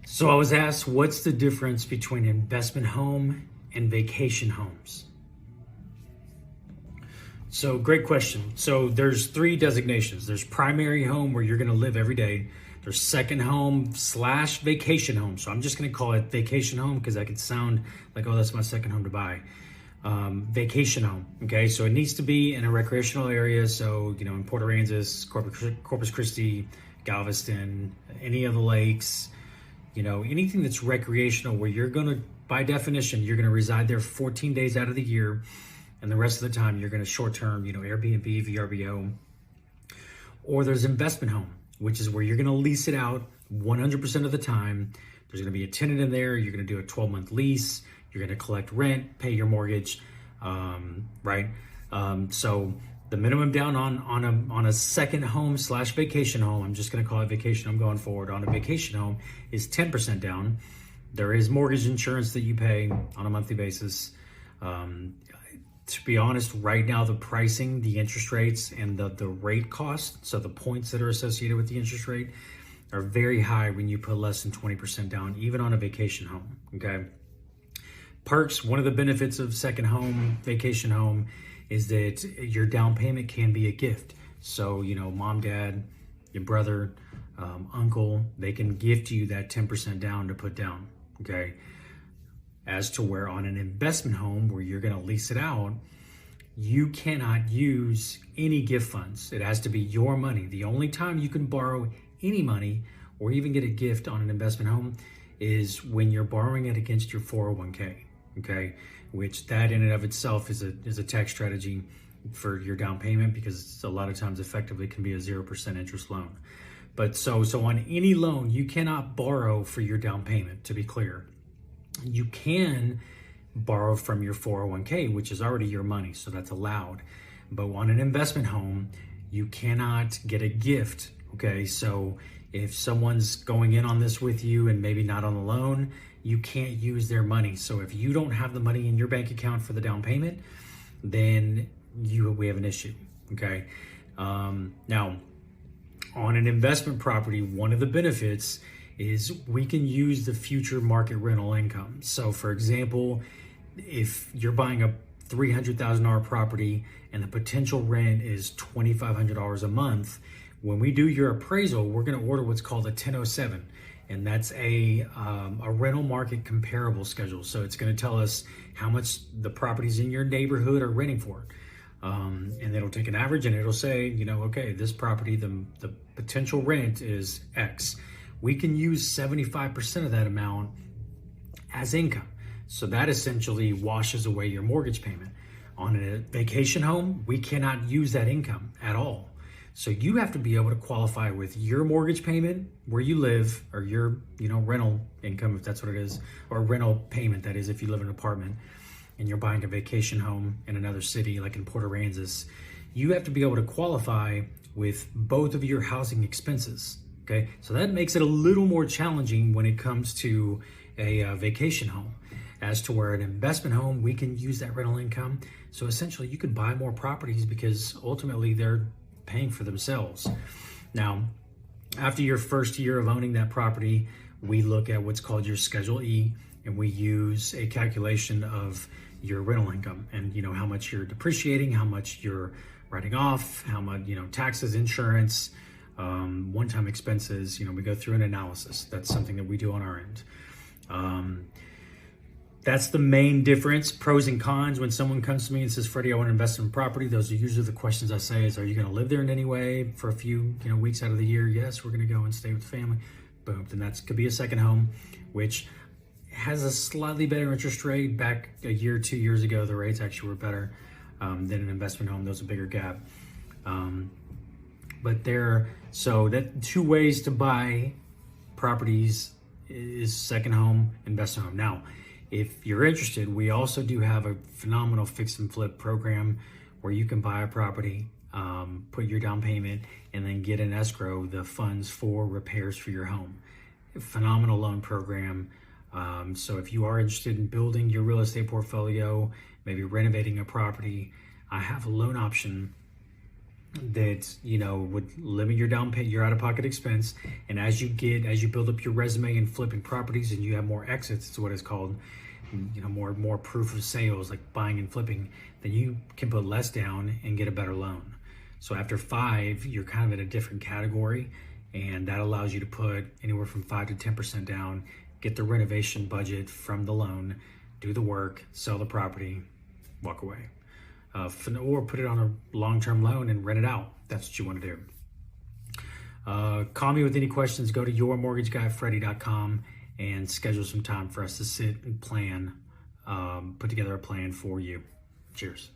So I was asked, what's the difference between investment home and vacation homes? So great question. So there's three designations. There's primary home, where you're going to live every day. There's second home / vacation home. So I'm just going to call it vacation home because that could sound like, oh, that's my second home to buy. Vacation home. Okay. So it needs to be in a recreational area. So, in Port Aransas, Corpus Christi, Galveston, any of the lakes, anything that's recreational, where you're going to, by definition, you're going to reside there 14 days out of the year. And the rest of the time you're going to short-term, Airbnb, VRBO. Or there's investment home, which is where you're going to lease it out 100% of the time. There's going to be a tenant in there. You're going to do a 12-month lease. You're going to collect rent, pay your mortgage, right? So the minimum down on a second home / vacation home, I'm just going to call it vacation home going forward, on a vacation home is 10% down. There is mortgage insurance that you pay on a monthly basis. To be honest, right now, the pricing, the interest rates, and the rate cost, so the points that are associated with the interest rate, are very high when you put less than 20% down, even on a vacation home, okay? Perks, one of the benefits of second home, vacation home, is that your down payment can be a gift. So, mom, dad, your brother, uncle, they can gift you that 10% down to put down, okay? As to where on an investment home, where you're going to lease it out, you cannot use any gift funds. It has to be your money. The only time you can borrow any money or even get a gift on an investment home is when you're borrowing it against your 401k, okay? Which that in and of itself is a tax strategy for your down payment, because a lot of times effectively can be a 0% interest loan. But so on any loan, you cannot borrow for your down payment, to be clear. You can borrow from your 401k, which is already your money, so that's allowed. But on an investment home, you cannot get a gift, okay? So if someone's going in on this with you and maybe not on the loan, you can't use their money. So if you don't have the money in your bank account for the down payment, then we have an issue, okay? Now, on an investment property, one of the benefits is we can use the future market rental income. So for example, if you're buying a $300,000 property and the potential rent is $2,500 a month, when we do your appraisal, we're going to order what's called a 1007. And that's a rental market comparable schedule. So it's going to tell us how much the properties in your neighborhood are renting for. And it'll take an average and it'll say, okay, this property, the potential rent is X. We can use 75% of that amount as income. So that essentially washes away your mortgage payment. On a vacation home, we cannot use that income at all. So you have to be able to qualify with your mortgage payment, where you live, or your, rental income, if that's what it is, or rental payment, that is, if you live in an apartment and you're buying a vacation home in another city, like in Port Aransas. You have to be able to qualify with both of your housing expenses. Okay, so that makes it a little more challenging when it comes to a vacation home. As to where an investment home, we can use that rental income. So essentially you could buy more properties because ultimately they're paying for themselves. Now, after your first year of owning that property, we look at what's called your Schedule E, and we use a calculation of your rental income and how much you're depreciating, how much you're writing off, how much, taxes, insurance, one-time expenses. We go through an analysis. That's something that we do on our end. That's the main difference. Pros and cons. When someone comes to me and says, Freddie, I want to invest in property, those are usually the questions I say is, are you going to live there in any way for a few weeks out of the year? Yes, we're going to go and stay with the family. Boom. Then that could be a second home, which has a slightly better interest rate. Back a year, 2 years ago, the rates actually were better than an investment home. There's a bigger gap. So that two ways to buy properties is second home, investment home. Now, if you're interested, we also do have a phenomenal fix and flip program where you can buy a property, put your down payment, and then get in escrow the funds for repairs for your home. A phenomenal loan program. So if you are interested in building your real estate portfolio, maybe renovating a property, I have a loan option that, you know, would limit your down payment, your out-of-pocket expense. And as you build up your resume in flipping properties and you have more exits, it's what it's called, you know, more proof of sales, like buying and flipping, then you can put less down and get a better loan. So after 5, you're kind of in a different category, and that allows you to put anywhere from 5 to 10% down, get the renovation budget from the loan, do the work, sell the property, walk away. Or put it on a long-term loan and rent it out. That's what you want to do. Call me with any questions. Go to yourmortgageguyfreddy.com and schedule some time for us to sit and plan, put together a plan for you. Cheers.